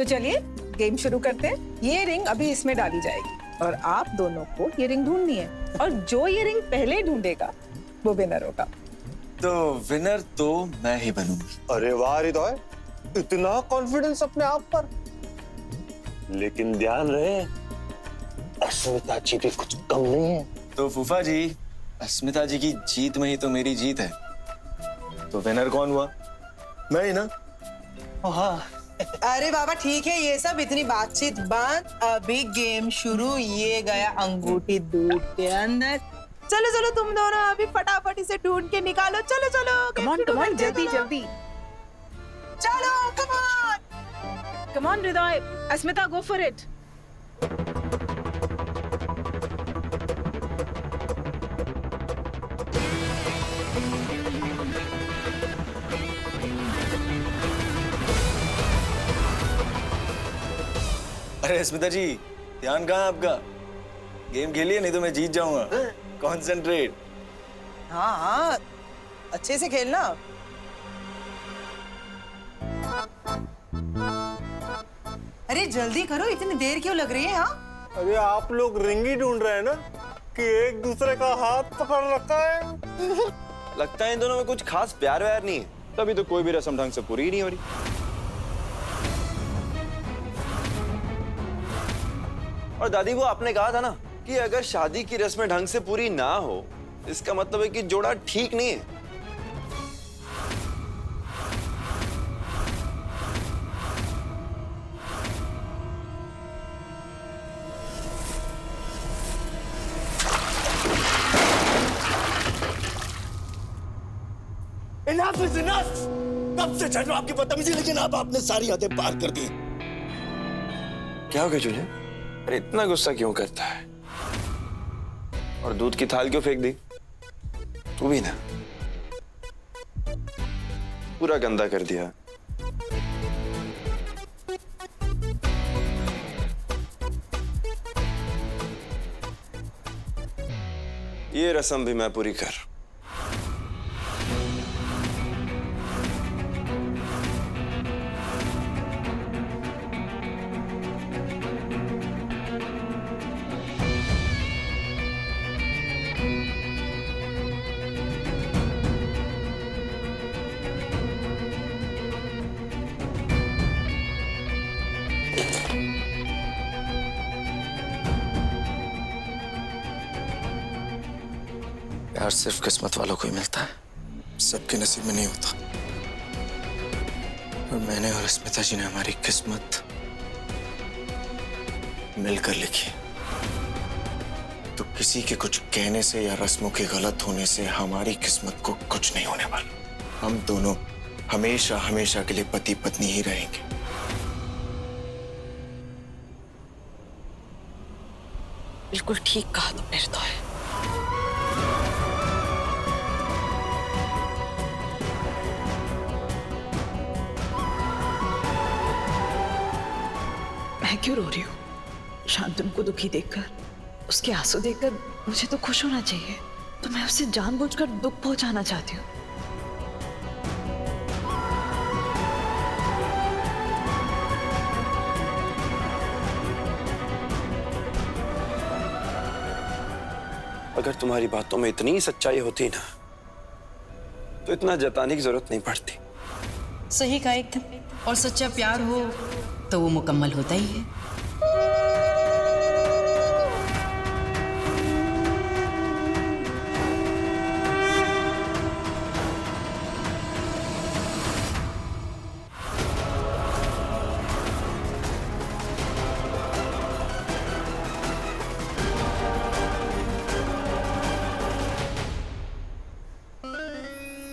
तो चलिए गेम शुरू करते हैं। ये रिंग अभी इसमें डाली जाएगी और आप दोनों को ये रिंग ढूंढनी है और जो ये रिंग पहले ढूंढेगा वो विनर होगा। तो विनर तो मैं ही बनूंगा। अरे वाह हृदय, इतना कॉन्फिडेंस अपने आप पर। लेकिन ध्यान रहे, अस्मिता जी भी कुछ कम नहीं है। तो फूफा जी, अस्मिता जी की जीत में ही तो मेरी जीत है। तो विनर कौन हुआ? मैं ही ना। हाँ। अरे बाबा ठीक है, ये सब इतनी बातचीत बंद, अभी गेम शुरू। ये गया अंगूठी दूध के अंदर। चलो चलो तुम दोनों अभी फटाफट इसे ढूंढ के निकालो। चलो चलो कम ऑन जल्दी जल्दी। चलो कम कम ऑन हृदय, अस्मिता गो फॉर इट। अरे अस्मिता जी, ध्यान कहाँ है आपका? गेम खेलिए, नहीं तो मैं जीत जाऊंगा। कॉन्सेंट्रेट। हाँ हाँ, अच्छे से खेलना। अरे जल्दी करो, इतनी देर क्यों लग रही है? हाँ अरे आप लोग रिंग ही ढूंढ रहे हैं ना कि एक दूसरे का हाथ पकड़ रखा है। लगता है इन दोनों में कुछ खास प्यार व्यार नहीं है, तभी तो कोई भी रस्म ढंग से पूरी ही नहीं हो रही। और दादी, वो आपने कहा था ना कि अगर शादी की रस्में ढंग से पूरी ना हो, इसका मतलब है कि जोड़ा ठीक नहीं है। Enough is enough! कब से चल रहा आपकी बदतमीजी, लेकिन अब आपने सारी हदें पार कर दी। क्या हो गया जुलियन? अरे इतना गुस्सा क्यों करता है? और दूध की थाल क्यों फेंक दी? तू भी ना, पूरा गंदा कर दिया। ये रस्म भी मैं पूरी कर। प्यार सिर्फ किस्मत वालों को ही मिलता है, सबके नसीब में नहीं होता। और मैंने और अस्मिता जी ने हमारी किस्मत मिलकर लिखी। तो किसी के कुछ कहने से या रस्मों के गलत होने से हमारी किस्मत को कुछ नहीं होने वाला। हम दोनों हमेशा हमेशा के लिए पति पत्नी ही रहेंगे। बिल्कुल ठीक कहा तुमने हृदय। मैं क्यों रो रही हूँ? शांतनु को दुखी देखकर, उसके आंसू देखकर मुझे तो खुश होना चाहिए, तो मैं उसे जानबूझकर दुख पहुंचाना चाहती हूँ। अगर तुम्हारी बातों में इतनी सच्चाई होती ना, तो इतना जताने की जरूरत नहीं पड़ती। सही कहा एकदम। और सच्चा प्यार हो तो वो मुकम्मल होता ही है।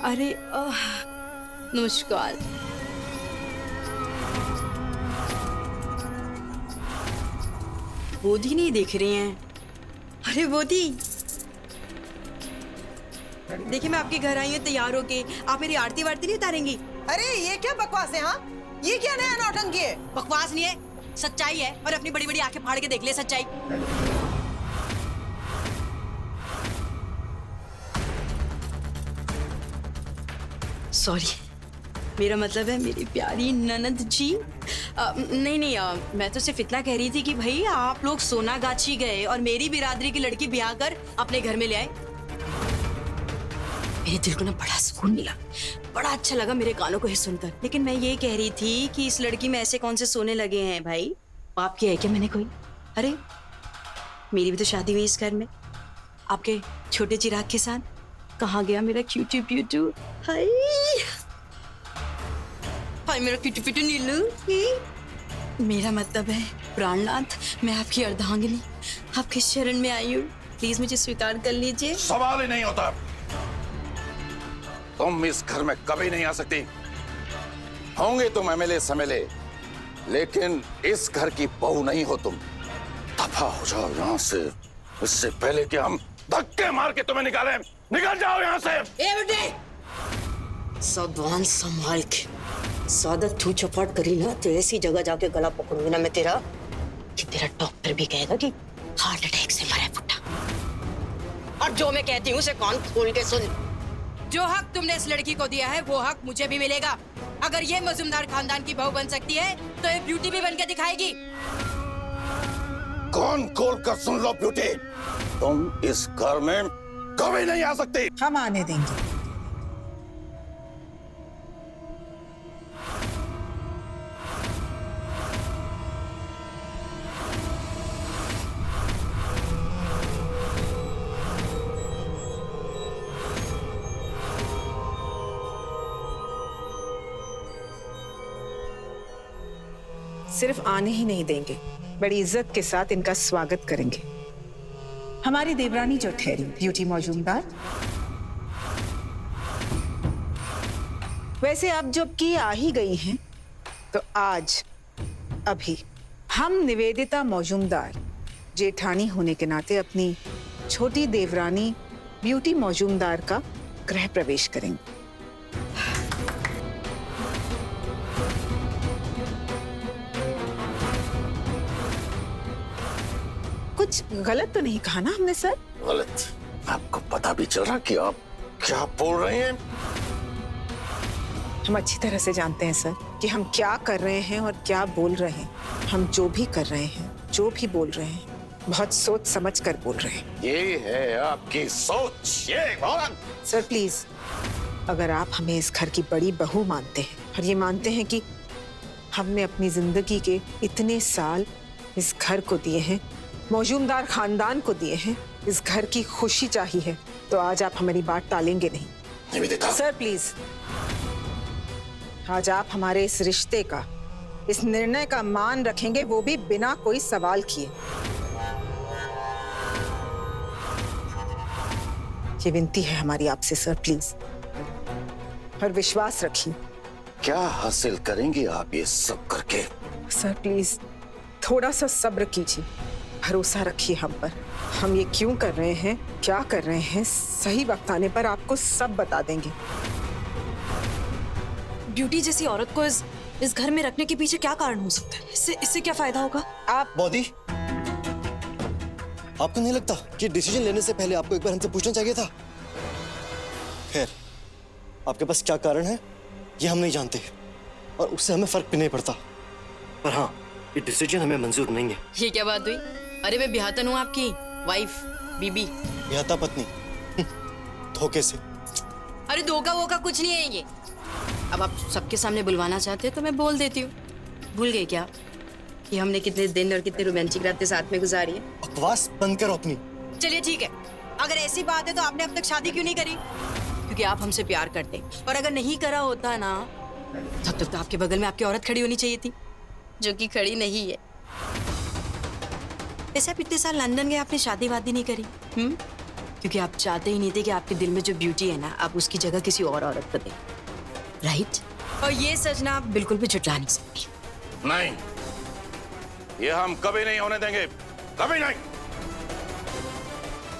अरे नमस्कार। बोधी नहीं दिख रही हैं। अरे बोधी, देखिए मैं आपके घर आई हूँ तैयार होके, आप मेरी आरती वारती नहीं उतारेंगी? अरे ये क्या बकवास है? हाँ ये क्या नया नौटंकी है? बकवास नहीं है, सच्चाई है। और अपनी बड़ी बड़ी आंखें फाड़ के देख ले सच्चाई। सॉरी, मेरा मतलब है मेरी प्यारी ननद जी, नहीं, मैं तो सिर्फ इतना कह रही थी कि भाई आप लोग सोनागाछी गए और मेरी बिरादरी की लड़की ब्याह कर अपने घर में ले आए। मेरे दिल को ना बड़ा सुकून मिला, बड़ा अच्छा लगा मेरे कानों को ये सुनकर। लेकिन मैं ये कह रही थी कि इस लड़की में ऐसे कौन से सोने लगे हैं भाई? पाप किया है क्या मैंने कोई? अरे मेरी भी तो शादी हुई इस घर में, आपके छोटे चिराग के साथ। कहाँ गया मेरा क्यूटी प्यूटू? हाय हाय मेरा क्यूटी प्यूटू नीलू। मेरा मतलब है प्राणनाथ, मैं आपकी अर्धांगिनी आपके शरण में आई हूँ, प्लीज मुझे स्वीकार कर लीजिए। सवाल ही नहीं होता। तुम इस घर में कभी नहीं आ सकती। होंगे तुम एमएलए समएलए, लेकिन इस घर की बहू नहीं हो तुम। दफा हो जाओ यहाँ से, इससे पहले कि हम धक्के मार के तुम्हें निकालें। निकल जाओ यहाँ से। ए बेटे, सावधान संभाल के, ज्यादा तू चपाट करी ना तो ऐसी जगह जाके गला पकड़ूंगी ना मैं तेरा कि तेरा डॉक्टर भी कहेगा कि हार्ट अटैक से मरा है पुट्टा। और जो मैं कहती हूँ उसे कान खोल के सुन। जो हक तुमने इस लड़की को दिया है वो हक मुझे भी मिलेगा। अगर ये मजूमदार खानदान की बहू बन सकती है तो ये ब्यूटी भी बन के दिखाएगी। कौन खोल कर सुन लो ब्यूटी, तुम इस घर में कभी नहीं आ सकती। हम आने देंगे। सिर्फ आने ही नहीं देंगे, बड़ी इज्जत के साथ इनका स्वागत करेंगे। हमारी देवरानी जो ठहरी ब्यूटी मौजूमदार, वैसे अब जब की आ ही गई हैं, तो आज अभी हम निवेदिता मौजूमदार जेठानी होने के नाते अपनी छोटी देवरानी ब्यूटी मौजूमदार का गृह प्रवेश करेंगे। कुछ गलत तो नहीं कहा ना हमने सर? गलत? आपको पता भी चल रहा कि आप क्या बोल रहे हैं? हम अच्छी तरह से जानते हैं सर कि हम क्या कर रहे हैं और क्या बोल रहे हैं। हम जो भी कर रहे हैं, जो भी बोल रहे हैं, बहुत सोच समझ कर बोल रहे हैं। ये है आपकी सोच, ये बात। सर प्लीज, अगर आप हमें इस घर की बड़ी बहू मानते हैं और ये मानते हैं कि हमने अपनी जिंदगी के इतने साल इस घर को दिए हैं, मौजूमदार खानदान को दिए हैं, इस घर की खुशी चाहिए है, तो आज आप हमारी बात टालेंगे नहीं। निवेदिता, सर प्लीज, आज आप हमारे इस रिश्ते का, इस निर्णय का मान रखेंगे, वो भी बिना कोई सवाल किए। ये विनती है हमारी आपसे सर, प्लीज, और विश्वास रखिए। क्या हासिल करेंगे आप ये सब करके? सर प्लीज, थोड़ा सा सब्र कीजिए, भरोसा रखिए हम पर। हम ये क्यों कर रहे हैं, क्या कर रहे हैं, सही वक्त आने पर आपको सब बता देंगे। ब्यूटी जैसी औरत को इस घर में रखने के पीछे क्या कारण हो सकता है? इससे क्या फायदा होगा? आप बॉडी, आपको नहीं लगता कि डिसीजन लेने से पहले आपको एक बार हमसे पूछना चाहिए था? खैर, आपके पास क्या कारण है ये हम नहीं जानते और उससे हमें फर्क भी नहीं पड़ता, पर हाँ, ये डिसीजन हमें मंजूर नहीं है। ये क्या बात हुई? अरे मैं ब्याहतन हूँ आपकी वाइफ, बीबी। ब्याहता पत्नी धोखे से। अरे धोखा वोखा कुछ नहीं है ये। अब आप सबके सामने बुलवाना चाहते हैं तो मैं बोल देती हूँ। भूल गए क्या कि हमने कितने दिन और कितने रोमांटिक रातें साथ में गुजारी है? बकवास बंद करो अपनी। चलिए ठीक है, अगर ऐसी बात है तो आपने अब तक शादी क्यों नहीं करी? क्योंकि आप हमसे प्यार करते, और अगर नहीं करा होता ना तब तक तो आपके बगल में आपकी औरत खड़ी होनी चाहिए थी, जो कि खड़ी नहीं है। वैसे आप इतने साल लंदन गए, आपने शादी वादी नहीं करी? क्योंकि आप चाहते ही नहीं थे कि आपके दिल में जो ब्यूटी है ना, आप उसकी जगह किसी और औरत को दें, राइट? और ये सच ना आप बिल्कुल भी झुठला नहीं सकती। नहीं, ये हम कभी नहीं होने देंगे, कभी नहीं।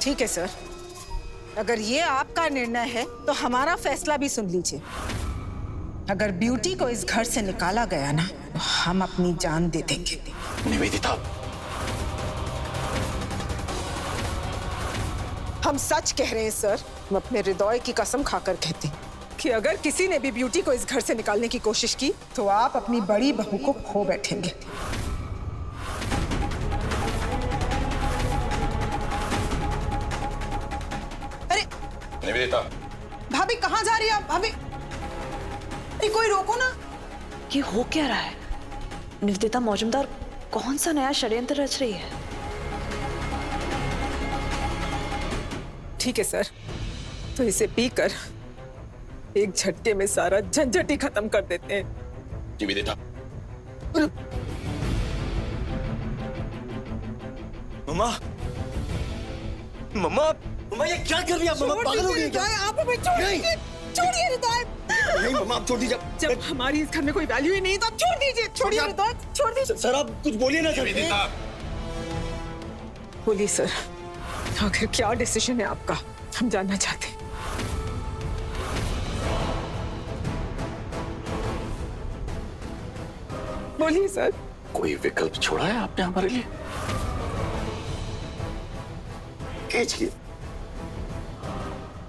ठीक है सर, अगर ये आपका निर्णय है तो हमारा फैसला भी सुन लीजिए। अगर ब्यूटी को इस घर से निकाला गया ना, तो हम अपनी जान दे देंगे। निवेदिता, हम सच कह रहे हैं सर, हम अपने हृदय की कसम खाकर कहते हैं। कि अगर किसी ने भी ब्यूटी को इस घर से निकालने की कोशिश की तो आप अपनी बड़ी बहू को खो बैठेंगे। अरे निवेदिता, भाभी कहाँ जा रही है आप? भाभी, अरे कोई रोको ना। ये हो क्या रहा है? निवेदिता मौजूमदार कौन सा नया षड्यंत्र रच रही है? ठीक है सर, तो इसे पीकर एक झटके में सारा झंझट ही खत्म कर देते हैं। निवेदिता, मम्मा, मम्मा, मम्मा ये क्या कर रही है आप? मम्मा पागल हो गई क्या? आप हमें छोड़िए, छोड़िए रिदायत। नहीं मम्मा आप छोड़ दीजिए। जब हमारी इस घर में कोई वैल्यू ही नहीं तो आप छोड़ दीजिए, छोड़िए रिदायत, छोड़ दीजिए। सर आप कुछ बोलिए ना सर। निवेदिता, बोलिए सर, आखिर क्या डिसीजन है आपका, हम जानना चाहते हैं। बोलिए सर। कोई विकल्प छोड़ा है आपने हमारे लिए? कीजिए।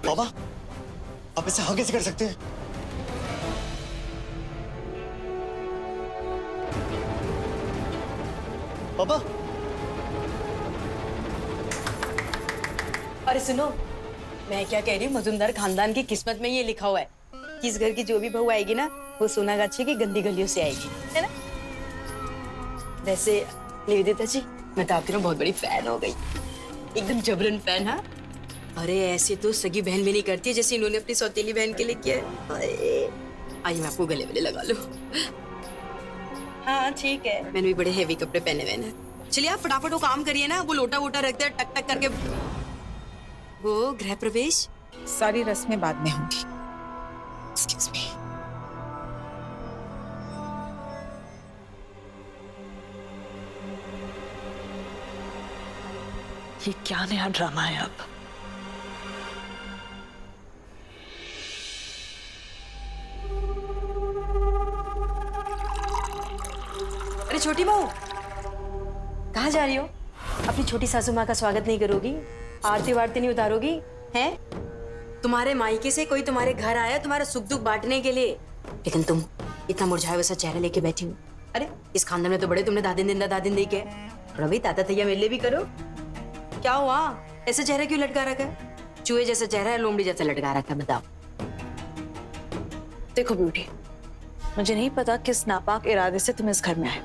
बाबा आप इसे हाँ कैसे कर सकते हैं? बाबा अरे सुनो, मैं क्या कह रही हूँ, मजुमदार खानदान की किस्मत में ये लिखा हुआ है कि इस घर की जो भी बहू आएगी ना, वो सोनागाछी की गंदी गलियों से आएगी, है ना? वैसे निवेदिता जी, मैं तो आपकी ना बहुत बड़ी फैन हो गई, एकदम जबरन फैन। हाँ, अरे ऐसे तो सगी बहन भी नहीं करती है जैसे इन्होंने अपनी सौतेली बहन के लिए किया है। आइए मैं आपको गले वाले लगा लूं। हाँ ठीक है, मैंने भी बड़े हेवी कपड़े पहने हुए हैं। चलिए आप फटाफट वो काम करिए ना, वो लोटा वोटा रखते हैं टक टक करके। वो गृह प्रवेश सारी रस्में बाद में होंगी। Excuse me. ये क्या नया ड्रामा है अब? अरे छोटी बहू, कहाँ जा रही हो? अपनी छोटी सासू माँ का स्वागत नहीं करोगी? आरती वारती नहीं उतारोगी? हैं? तुम्हारे मायके से कोई तुम्हारे घर आया तुम्हारा सुख दुख बांटने के लिए, लेकिन तुम इतना मुरझाया वैसा चेहरा लेके बैठी हो। अरे इस खानदान में तो बड़े तुमने दादिन दे के, थोड़ा भी ताता तैया मेरे लिए भी करो। क्या हुआ, ऐसा चेहरा क्यों लटका रखा है? चूहे जैसा चेहरा है, लोमड़ी जैसा लटका रखा है, बताओ। देखो ब्यूटी, मुझे नहीं पता किस नापाक इरादे से तुम इस घर में आए।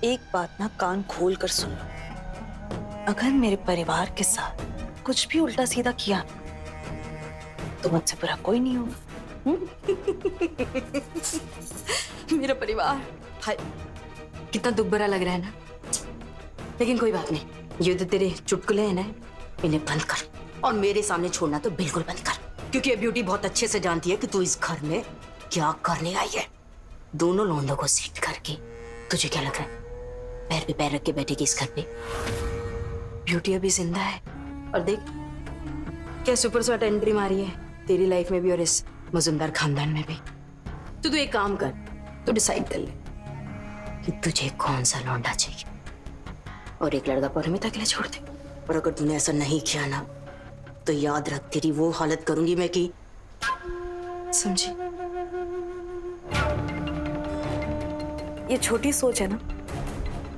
एक बात ना कान खोल कर सुन लो, अगर मेरे परिवार के साथ कुछ भी उल्टा सीधा किया तो मुझसे बुरा कोई नहीं होगा। मेरा परिवार, हाय कितना दुख भरा लग रहा है ना, लेकिन कोई बात नहीं, ये तो तेरे चुटकुले हैं ना, इन्हें बंद कर और मेरे सामने छोड़ना तो बिल्कुल बंद कर, क्योंकि ये ब्यूटी बहुत अच्छे से जानती है कि तू इस घर में क्या करने आई है। दोनों लौंडों को सेट करके तुझे क्या लग रहा है पैर पे पैर रख के बैठेगी इस घर पे? ब्यूटी अभी जिंदा है और देख क्या सुपर शॉट एंट्री मारी है तेरी लाइफ में भी और इस मजुमदार खानदान में भी। तू एक काम कर, तू डिसाइड कर ले कि तुझे कौन सा लौंडा चाहिए और एक लड़का परिमिता के लिए छोड़ दे। और अगर तूने ऐसा नहीं किया ना तो याद रख तेरी वो हालत करूंगी मैं कि, समझी? ये छोटी सोच है ना,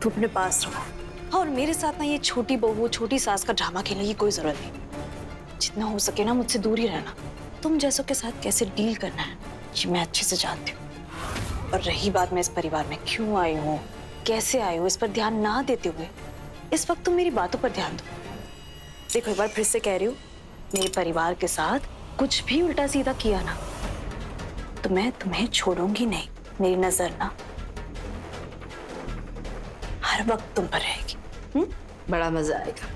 तू अपने पास रखो। और मेरे साथ ना ये छोटी बहू छोटी सास का ड्रामा खेलने की कोई जरूरत नहीं। जितना हो सके ना मुझसे दूर ही रहना। तुम जैसों के साथ कैसे डील करना है ये मैं अच्छे से जानती हूँ। और रही बात मैं इस परिवार में क्यों आई हूँ, कैसे आई हूँ, इस पर ध्यान ना देते हुए इस वक्त तुम मेरी बातों पर ध्यान दो। देखो एक बार फिर से कह रही हूँ, मेरे परिवार के साथ कुछ भी उल्टा सीधा किया ना तो मैं तुम्हें छोड़ूंगी नहीं। मेरी नजर ना हर वक्त तुम पर रहेगी। बड़ा मजा आएगा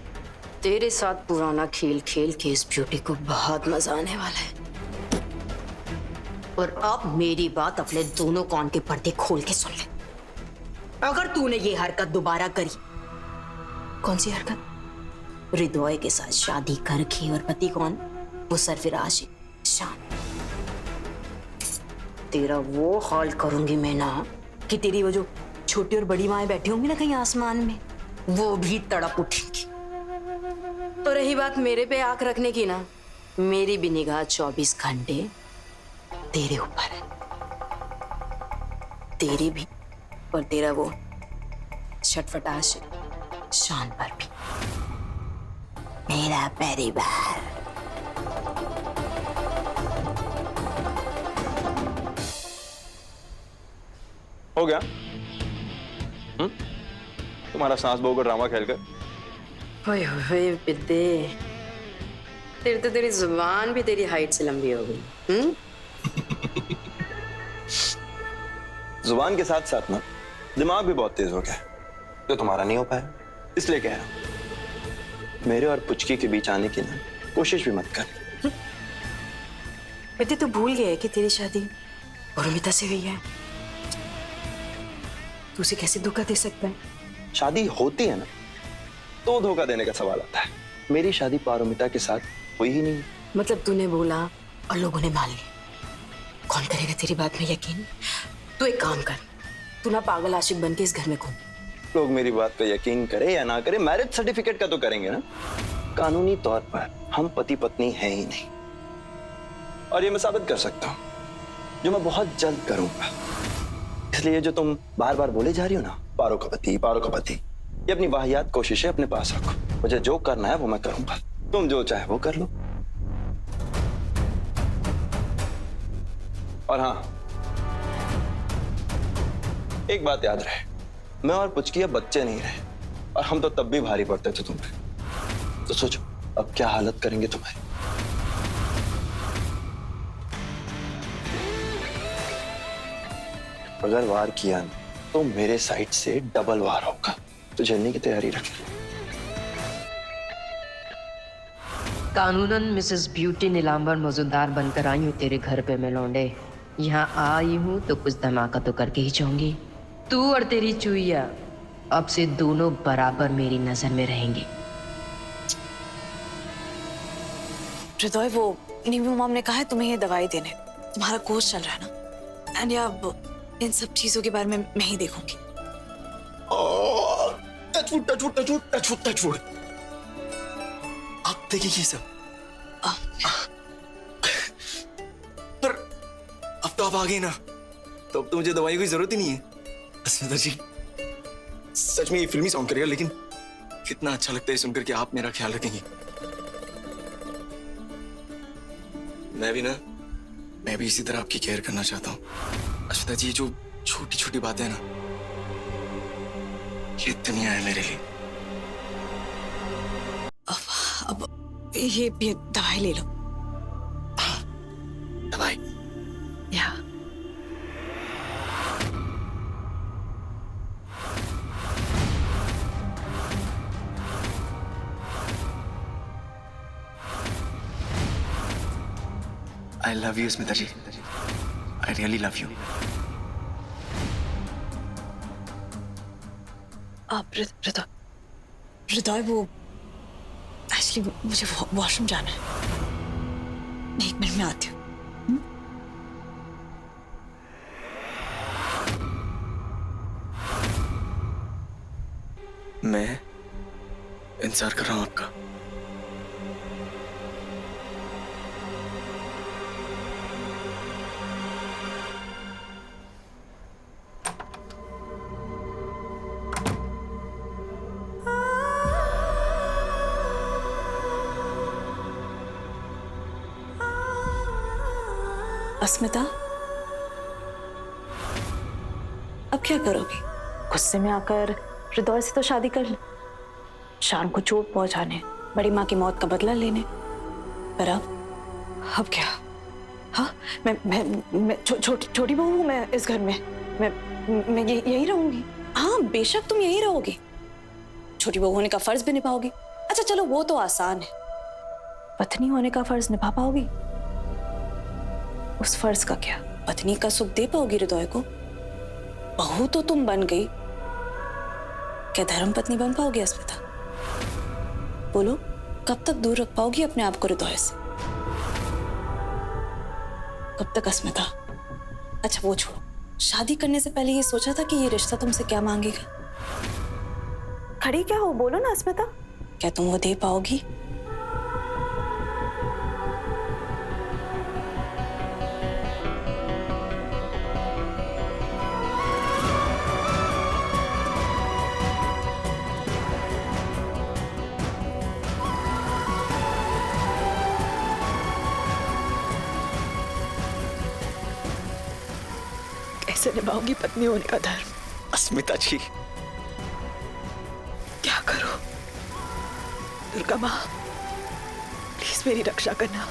तेरे साथ पुराना खेल खेल के। इस ब्यूटी को बहुत मजा आने वाला है। और अब मेरी बात अपने दोनों कान के पर्दे खोल के सुन ले। अगर तूने ये हरकत दोबारा करी। कौन सी हरकत? हृदय के साथ शादी करके, और पति कौन? वो सरफराज शान। तेरा वो हाल करूंगी मैं ना कि तेरी वो जो छोटी और बड़ी माएं बैठी होंगी ना कहीं आसमान में, वो भी तड़प उठेंगी। तो रही बात मेरे पे आंख रखने की ना, मेरी भी निगाह 24 घंटे तेरे ऊपर है, तेरी भी और तेरा वो छटपटाश शान पर भी। मेरा परिवार। हो गया? तुम्हारा सास बहू का ड्रामा खेलकर। ओए ओए बिद्दे, तेरी जुबान भी तेरी हाइट से लंबी हो गई। जुबान के साथ साथ ना दिमाग भी बहुत तेज हो गया, जो तुम्हारा नहीं हो पाया। इसलिए कह रहा हूं, मेरे और पुचकी के बीच आने की ना कोशिश भी मत कर। बिद्दे, तू भूल गया है कि तेरी शादी औरमिता से हुई है। तू उसे कैसे धोखा दे सकता है? शादी होती है ना तो धोखा देने का सवाल आता है। मेरी शादी पारोमिता के साथ हुई ही नहीं। मतलब तूने बोला और लोगों ने मान लिया। कौन करेगा तेरी बात में यकीन? तू एक काम कर, तू ना पागल आशिक बन के इस घर में घूम। लोग मेरी बात पे यकीन करे या ना करे, मैरिज सर्टिफिकेट का तो करेंगे ना। कानूनी तौर पर हम पति पत्नी हैं ही नहीं, और ये मैं साबित कर सकता हूँ, जो मैं बहुत जल्द करूंगा। इसलिए जो तुम बार बार बोले जा रही हो ना, पारो का पति, ये अपनी वाहियात कोशिशें अपने पास रखो। मुझे जो करना है वो मैं करूंगा, तुम जो चाहे वो कर लो। और हाँ, एक बात याद रहे, मैं और पुचकी अब बच्चे नहीं रहे, और हम तो तब भी भारी पड़ते थे तुम पे। तो सोचो अब क्या हालत करेंगे तुम्हारी। अगर वार किया ना तो मेरे साइड से डबल वार होगा, तो झेलने की तैयारी रख। कानूनन मिसेस ब्यूटी नीलांबर मौजूदार बनकर आई हूँ तेरे घर पे। मैं लौंडे यहाँ आई हूँ तो कुछ धमाका तो करके ही जाऊंगी। तू और तेरी चुईया अब से दोनों बराबर मेरी नजर में रहेंगे। हृदय, वो नीमू मॉम ने कहा है तुम्हें ये दवाई देने। तुम्हारा कोर्स चल रहा है ना, एंड या इन सब चीजों के बारे में मैं ही देखूंगी। टचवुड। आप देखिए ये सब। पर अब तो आप आ गए ना, तो अब तो मुझे दवाई की जरूरत ही नहीं है। अस्मिता जी, सच में ये फिल्मी साउंड करेगा, लेकिन कितना अच्छा लगता है सुनकर कि आप मेरा ख्याल रखेंगी। मैं भी इसी तरह आपकी केयर करना चाहता हूँ। अस्मिता जी, ये जो छोटी छोटी बातें हैं ना, ये दुनिया है मेरे लिए। अब ये दवाई ले लो। दवाई? या I love you, Smita ji. I really love you. आप हृदय, वो एक्चुअली मुझे वॉशरूम जाना है। मैं 1 मिनट में आती हूँ। मैं इंतजार कर रहा हूँ आपका। अस्मिता, अब क्या करोगी? गुस्से में आकर हृदय से तो शादी कर ले, शान को चोट पहुंचाने, बड़ी माँ की मौत का बदला लेने। पर अब क्या? हाँ, मैं छोटी बहू हूँ। मैं इस घर में मैं यही रहूंगी। हाँ, बेशक तुम यही रहोगी, छोटी बहू होने का फर्ज भी निभाओगी। अच्छा चलो, वो तो आसान है। पत्नी होने का फर्ज निभा पाओगी? उस फर्ज का क्या? पत्नी का सुख दे पाओगी हृदय को? बहू तो तुम बन गई, क्या धर्म पत्नी बन पाओगी अस्मिता? बोलो, कब तक दूर रख पाओगी अपने आप को हृदय से? कब तक अस्मिता? अच्छा वो छोड़ो, शादी करने से पहले ये सोचा था कि ये रिश्ता तुमसे क्या मांगेगा? खड़ी क्या हो, बोलो ना अस्मिता, क्या तुम वो दे पाओगी? से निभाऊंगी पत्नी होने का धर्म। अस्मिता जी, क्या करो दुर्गा माँ, प्लीज मेरी रक्षा करना।